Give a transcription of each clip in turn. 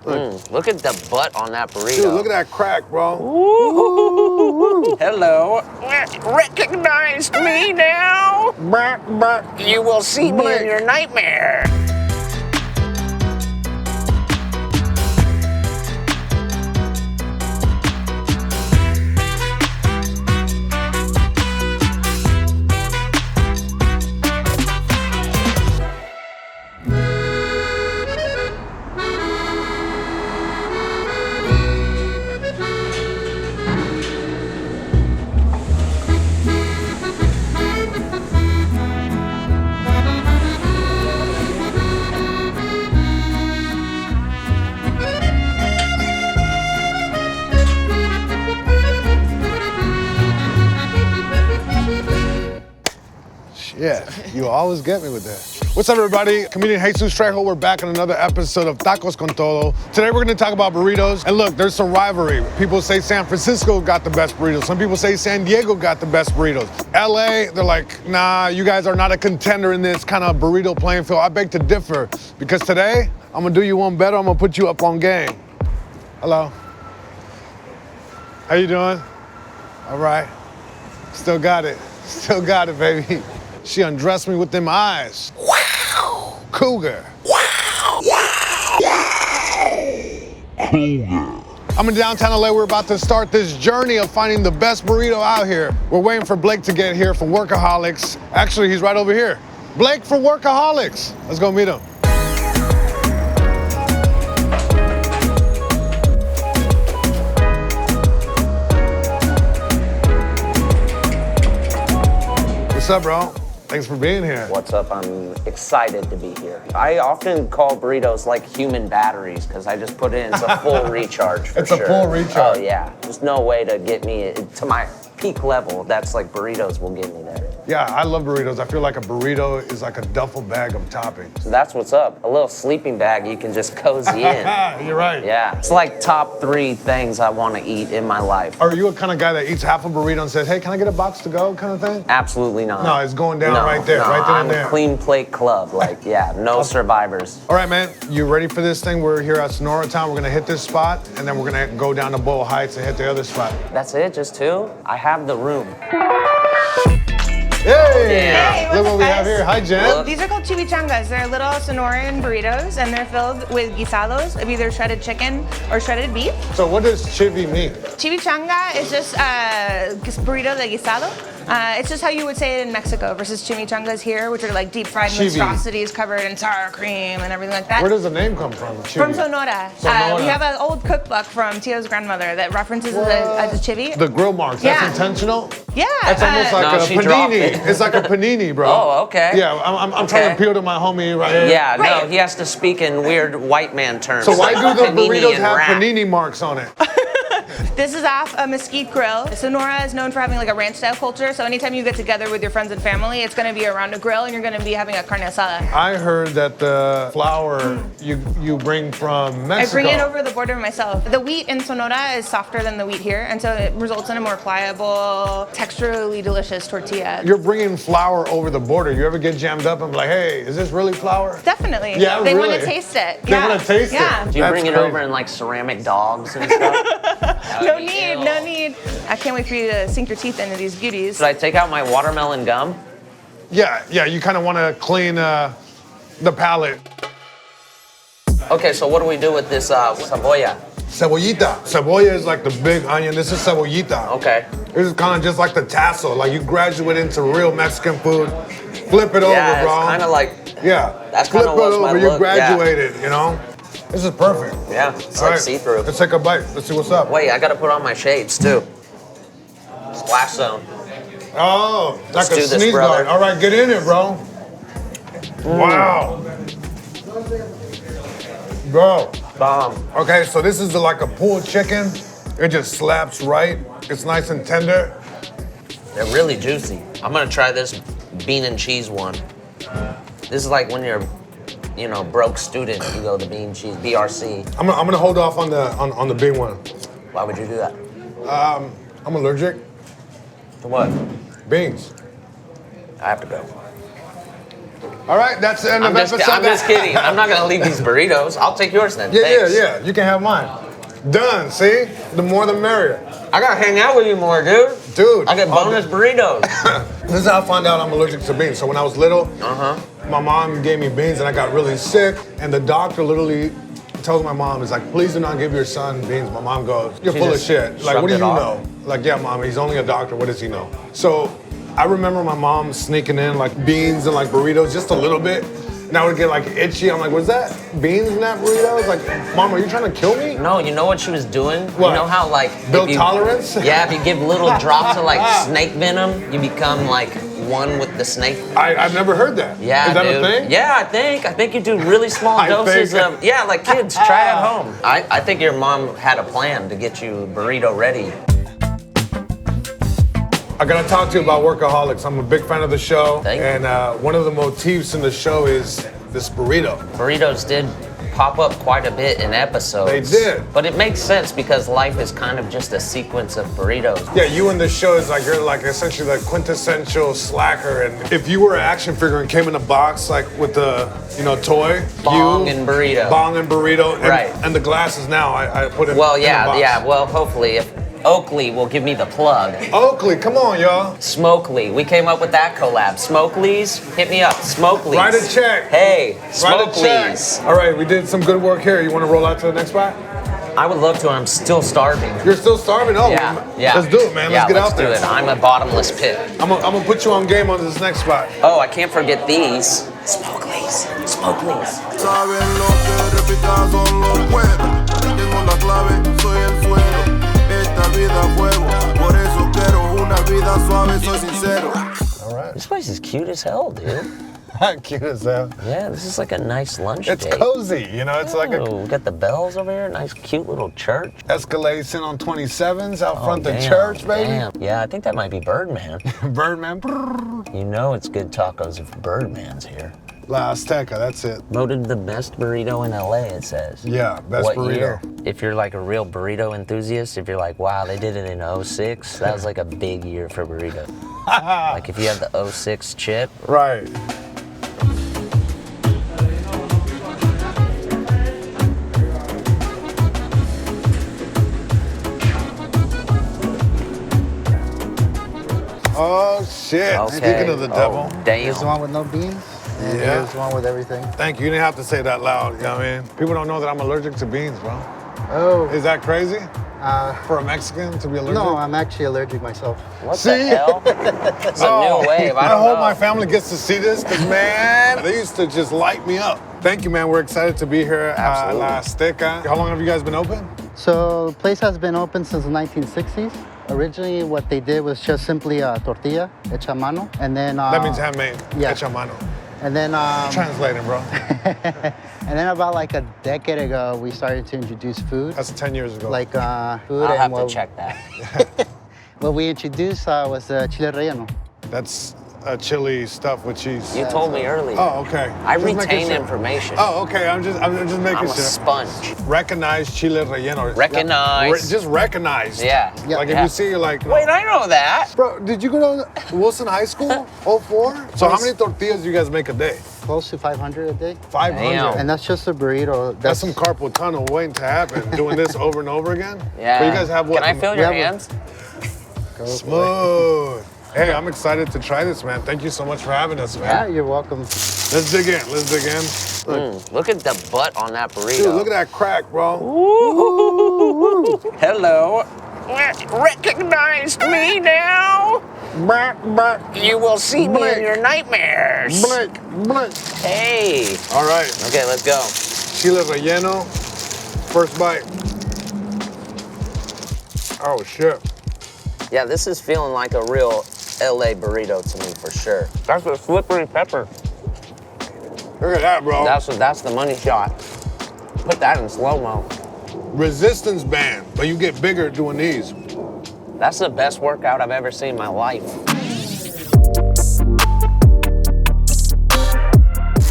Look at the butt on that burrito. Dude, look at that crack, bro. Ooh. Hello. Recognized me now? You will see me in your nightmare. Yeah, you always get me with that. What's up, everybody? Comedian Jesus Trejo. We're back in another episode of Tacos con Todo. Today, we're gonna talk about burritos. And look, there's some rivalry. People say San Francisco got the best burritos. Some people say San Diego got the best burritos. LA, they're like, nah, you guys are not a contender in this kind of burrito playing field. I beg to differ, because today, I'm gonna do you one better. I'm gonna put you up on game. Hello. How you doing? All right. Still got it. Still got it, baby. She undressed me with them eyes. Wow! Cougar. Wow! Cougar. I'm in downtown LA. We're about to start this journey of finding the best burrito out here. We're waiting for Blake to get here from Workaholics. Actually, he's right over here. Blake from Workaholics. Let's go meet him. What's up, bro? Thanks for being here. What's up? I'm excited to be here. I often call burritos like human batteries because I just put it in. It's a full recharge for It's a full recharge. Oh, yeah. There's no way to get me to my peak level. That's like burritos will get me there. Yeah, I love burritos. I feel like a burrito is like a duffel bag of toppings. So that's what's up. A little sleeping bag you can just cozy in. You're right. Yeah. It's like top 3 things I want to eat in my life. Are you a kind of guy that eats half a burrito and says, hey, can I get a box to go kind of thing? Absolutely not. No, it's going down right there, no, right then I'm and there. a clean plate club. Like, yeah, no survivors. All right, man, you ready for this thing? We're here at Sonora Town. We're gonna hit this spot, and then we're gonna go down to Boyle Heights and hit the other spot. That's it, just 2? I have the room. Hey! Hey, Look what's what up, we have guys? here. Hi, Jen. These are called chivichangas. They're little Sonoran burritos, and they're filled with guisados of either shredded chicken or shredded beef. So what does chivi mean? Chimichanga is just burrito de guisado. It's just how you would say it in Mexico versus chimichangas here, which are like deep fried Chivi. monstrosities covered in sour cream and everything like that. Where does the name come from? Chivi? From Sonora. Sonora. We have an old cookbook from Tio's grandmother that references it as a chivi. The grill marks. That's Yeah. intentional? Yeah. That's almost like No, a she dropped panini. it. It's like a panini, bro. Oh, okay. Yeah, I'm trying to appeal to my homie right here. Yeah, no, Right. he has to speak in weird white man terms. So why do the Panini burritos and have wrap. panini marks on it? This is off a mesquite grill. Sonora is known for having like a ranch style culture, so anytime you get together with your friends and family, it's gonna be around a grill and you're gonna be having a carne asada. I heard that the flour you bring from Mexico. I bring it over the border myself. The wheat in Sonora is softer than the wheat here, and so it results in a more pliable, texturally delicious tortilla. You're bringing flour over the border. You ever get jammed up and be like, hey, is this really flour? Definitely. Yeah, They really? want to taste it. They want to taste Yeah. it. Do you bring it That's over crazy. in like ceramic dogs and stuff? No need, no need. I can't wait for you to sink your teeth into these beauties. Should I take out my watermelon gum? Yeah, you kind of want to clean the palate. Okay, so what do we do with this cebolla? Cebollita. Cebolla is like the big onion. This is cebollita. Okay. This is kind of just like the tassel. Like you graduate into real Mexican food. Flip it over, Yeah, bro. it's kind of like, Yeah. That's Flip kinda it what's my over. You look, yeah. graduated, you know? This is perfect. yeah, it's All like right, see-through. Let's take a bite. Let's see what's up. Wait, I gotta put on my shades too. Splash zone. Oh, like Let's a do this, sneeze brother. guard. All right, get in it, bro. Wow. Bro. Bomb. Okay, so this is like a pulled chicken. It just slaps right. It's nice and tender. They're really juicy. I'm gonna try this bean and cheese one. This is like when you're, broke student, you go the bean cheese, BRC. I'm gonna hold off on the big one. Why would you do that? I'm allergic. To what? Beans. I have to go. All right, that's the end of episode. I'm just kidding. I'm not gonna leave these burritos. I'll take yours then. Yeah, Thanks. yeah. You can have mine. Done. See, the more the merrier. I gotta hang out with you more, dude. Dude, I get bonus burritos. This is how I found out I'm allergic to beans. So when I was little, my mom gave me beans and I got really sick. And the doctor literally tells my mom, "Is like, please do not give your son beans." My mom goes, "You're full of shit. Like, what do you know?" Like, yeah, mom, he's only a doctor. What does he know? So I remember my mom sneaking in like beans and like burritos just a little bit. And I would get like itchy. I'm like, was that beans in that burrito? I was like, Mom, are you trying to kill me? No, you know what she was doing? What? You know how like build tolerance? Yeah, if you give little drops of like snake venom, you become like one with the snake. I've never heard that. Yeah, is that dude. a thing? Yeah, I think you do really small doses of. Yeah, like kids, try it at home. I think your mom had a plan to get you burrito ready. I gotta talk to you about Workaholics. I'm a big fan of the show. Thank you. And one of the motifs in the show is this burrito. Burritos did pop up quite a bit in episodes. They did. But it makes sense because life is kind of just a sequence of burritos. Yeah, you in the show is like, you're like essentially the quintessential slacker. And if you were an action figure and came in a box like with the, toy. Bong and burrito. Bong and burrito. And, Right. And the glasses now I put in Well, in the box. yeah. Well, hopefully if Oakley will give me the plug. Oakley, come on, y'all. Smokely. We came up with that collab. Smokely's, hit me up. Smokely's. Write a check. Hey, Write a check. Smokely's. All right, we did some good work here. You want to roll out to the next spot? I would love to. I'm still starving. You're still starving? Oh, Yeah. Let's do it, man. Let's get out there. Let's do it. I'm a bottomless pit. I'm gonna put you on game on this next spot. Oh, I can't forget these. Smokely's. Smokely's. Saben lo que repita son los buenos. Tengo la clave, soy el suelo. Esta vida fuego. Por eso quiero una vida suave, soy sincero. All right. This place is cute as hell, dude. Cute as hell. Yeah, this is like a nice lunch It's date. cozy, it's like a We got the bells over here. Nice, cute little church. Escalade sitting on 27s out front the damn, church, baby. Damn. Yeah, I think that might be Birdman. Birdman. Brrr. You know it's good tacos if Birdman's here. La Azteca, that's it. Voted the best burrito in LA, it says. Yeah, best What burrito. year? If you're like a real burrito enthusiast, if you're like, wow, they did it in 06, that was like a big year for burrito. Like if you have the 06 chip. Right. Oh, shit. Okay. Speaking of the devil. Here's the Damn. one with no beans, and Yeah. here's the one with everything. Thank you. You didn't have to say that loud, you know what I mean? People don't know that I'm allergic to beans, bro. Oh, Is that crazy? For a Mexican to be allergic? no, I'm actually allergic myself. What See? the hell? It's a new wave. I I don't hope know. my family gets to see this, because, man, they used to just light me up. Thank you, man. We're excited to be here at Absolutely. La Azteca. How long have you guys been open? So the place has been open since the 1960s. Originally, what they did was just simply a tortilla hecha a mano, and then That means handmade. yeah. Hecha a mano. and then Translating, bro. and then about like a decade ago, we started to introduce food, That's 10 years ago. like food. I'll and have what, to check that. What we introduced was chile-relleno. That's chili stuff with cheese. You told me earlier. Oh, okay. I Just making retain sure. information. Oh, okay. I'm just making I'm a sure. sponge. Recognize chile-relleno. Recognize. Just recognize. Yeah. Like if you see, you're like, Wait, I know that. bro, did you go to Wilson High School? 04? So how many tortillas do you guys make a day? Close to 500 a day. 500. Damn. And that's just a burrito. That's some carpal tunnel waiting to happen. Doing this over and over again. Yeah. But you guys have what? Can I feel We your have a- hands? Smooth. Hey, I'm excited to try this, man. Thank you so much for having us, Yeah, man. you're welcome. Let's dig in. Let's dig in. Look, Look at the butt on that burrito. dude, look at that crack, bro. Hello. Recognize me now? You will see me in your nightmares. Blake, Blake. Hey. All right, Okay, let's go. chile-relleno. First bite. Oh, shit. Yeah, this is feeling like a real LA burrito to me for sure. That's a slippery pepper. Look at that, bro. That's the money shot. Put that in slow-mo. Resistance band, but you get bigger doing these. That's the best workout I've ever seen in my life.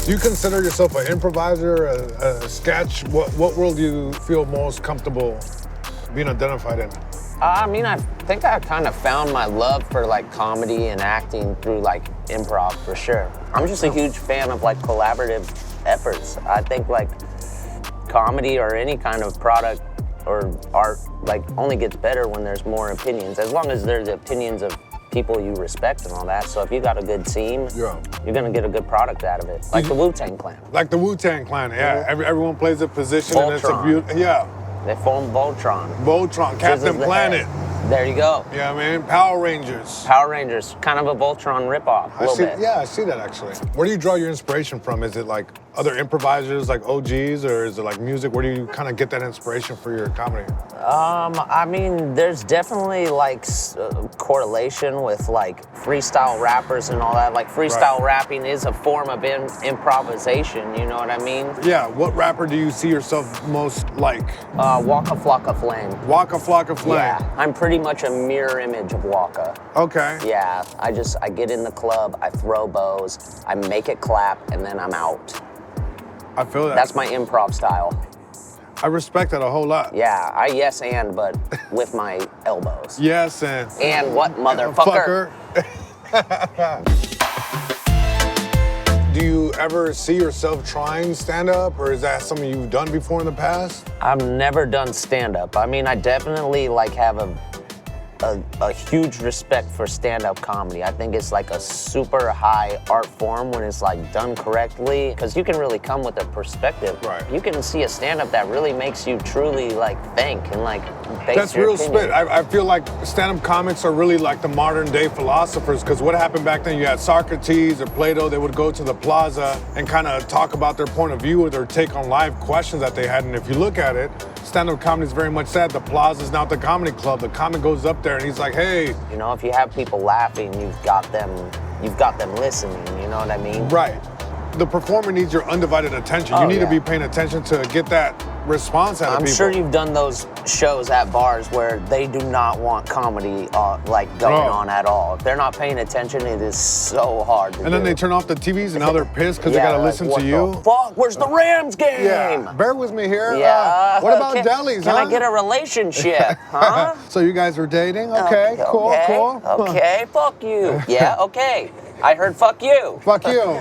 Do you consider yourself an improviser, a sketch? What world do you feel most comfortable being identified in? I mean, I think I kind of found my love for like comedy and acting through like improv for sure. I'm just a huge fan of like collaborative efforts. I think like comedy or any kind of product or art like only gets better when there's more opinions, as long as there's opinions of people you respect and all that. So if you got a good team, you're gonna get a good product out of it. Like the Wu-Tang Clan. Like the Wu-Tang Clan, yeah. Everyone plays a position Voltron. and it's a beautiful, yeah. They form Voltron. Voltron, Captain Planet. There you go. Yeah, man. Power Rangers. Power Rangers, kind of a Voltron ripoff, a little bit. Yeah, I see that actually. Where do you draw your inspiration from? Is it like other improvisers, like OGs, or is it like music? Where do you kind of get that inspiration for your comedy? I mean, there's definitely like correlation with like freestyle rappers and all that. Like freestyle rapping is a form of improvisation, you know what I mean? Yeah, what rapper do you see yourself most like? Waka Flocka Flame. Waka Flocka Flame. Yeah, I'm pretty much a mirror image of Waka. Okay. Yeah, I get in the club, I throw bows, I make it clap, and then I'm out. I feel that. That's my improv style. I respect that a whole lot. Yeah, I yes and, but with my elbows. Yes and. And what, motherfucker? Do you ever see yourself trying stand-up, or is that something you've done before in the past? I've never done stand-up. I mean, I definitely like have a huge respect for stand-up comedy. I think it's like a super high art form when it's like done correctly, because you can really come with a perspective. Right. You can see a stand-up that really makes you truly like think and like base That's your real opinion. spit. I feel like stand-up comics are really like the modern day philosophers, because what happened back then, you had Socrates or Plato, they would go to the plaza and kind of talk about their point of view or their take on live questions that they had. And if you look at it, stand-up comedy is very much sad. The plaza is now the comedy club. The comic goes up there and he's like, hey. You know, if you have people laughing, you've got them listening, you know what I mean? Right. The performer needs your undivided attention. You need to be paying attention to get that response out of people. I'm sure you've done those shows at bars where they do not want comedy like going on at all. If they're not paying attention, it is so hard to do. And then they turn off the TVs and now they're pissed because they gotta listen to you. Fuck, where's the Rams game? Yeah, bear with me here. Yeah. What about delis, Can I get a relationship, huh? So you guys are dating? Okay, cool. Okay, fuck you. Yeah, okay. I heard fuck you. Fuck you.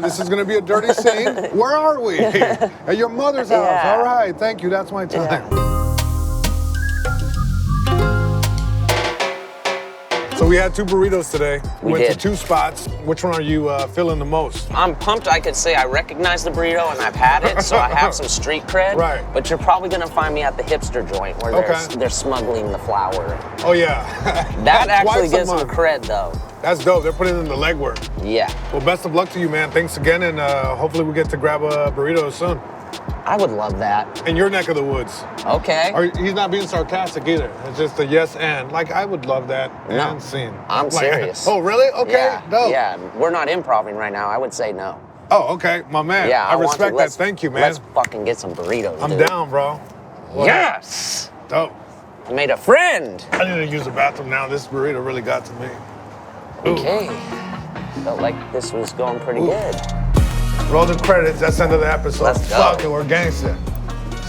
This is gonna be a dirty scene. Where are we? At your mother's house. Yeah. All right, thank you, that's my time. Yeah. So we had 2 burritos today. We Went did. to 2 spots. Which one are you feeling the most? I'm pumped. I could say I recognize the burrito and I've had it, so I have some street cred. Right. But you're probably gonna find me at the hipster joint where they're smuggling the flour. Oh yeah. That actually Twice a gives some month. cred though. That's dope. They're putting in the legwork. Yeah. Well, best of luck to you, man. Thanks again, and hopefully we get to grab a burrito soon. I would love that. In your neck of the woods. Okay. He's not being sarcastic either. It's just a yes and. Like, I would love that and scene. I'm serious. Oh, really? Okay, Yeah. dope. Yeah. We're not improving right now. I would say no. Oh, okay, my man. Yeah. I want respect to. that. Thank you, man. Let's fucking get some burritos. I'm dude. down, bro. Well, Yes. dope. I made a friend. I need to use the bathroom now. This burrito really got to me. Okay. Felt like this was going pretty good. Roll the credits. That's the end of the episode. Let's go. Fuck it, we're gangster.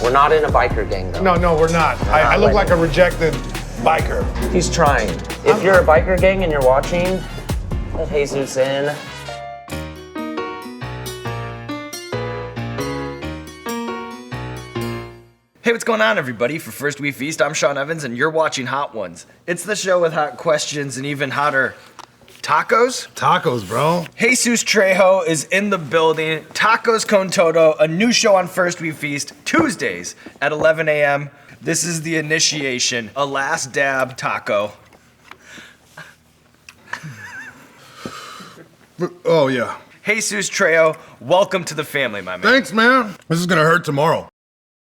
We're not in a biker gang though. No, we're not. I look like a rejected biker. He's trying. If you're a biker gang and you're watching, let Jesus in. Hey, what's going on, everybody? For First We Feast, I'm Sean Evans, and you're watching Hot Ones. It's the show with hot questions and even hotter tacos. Tacos, bro. Jesus Trejo is in the building. Tacos con Todo, a new show on First We Feast, Tuesdays at 11 a.m. This is the initiation, a last dab taco. Oh, yeah. Jesus Trejo, welcome to the family, my man. Thanks, man. This is gonna hurt tomorrow.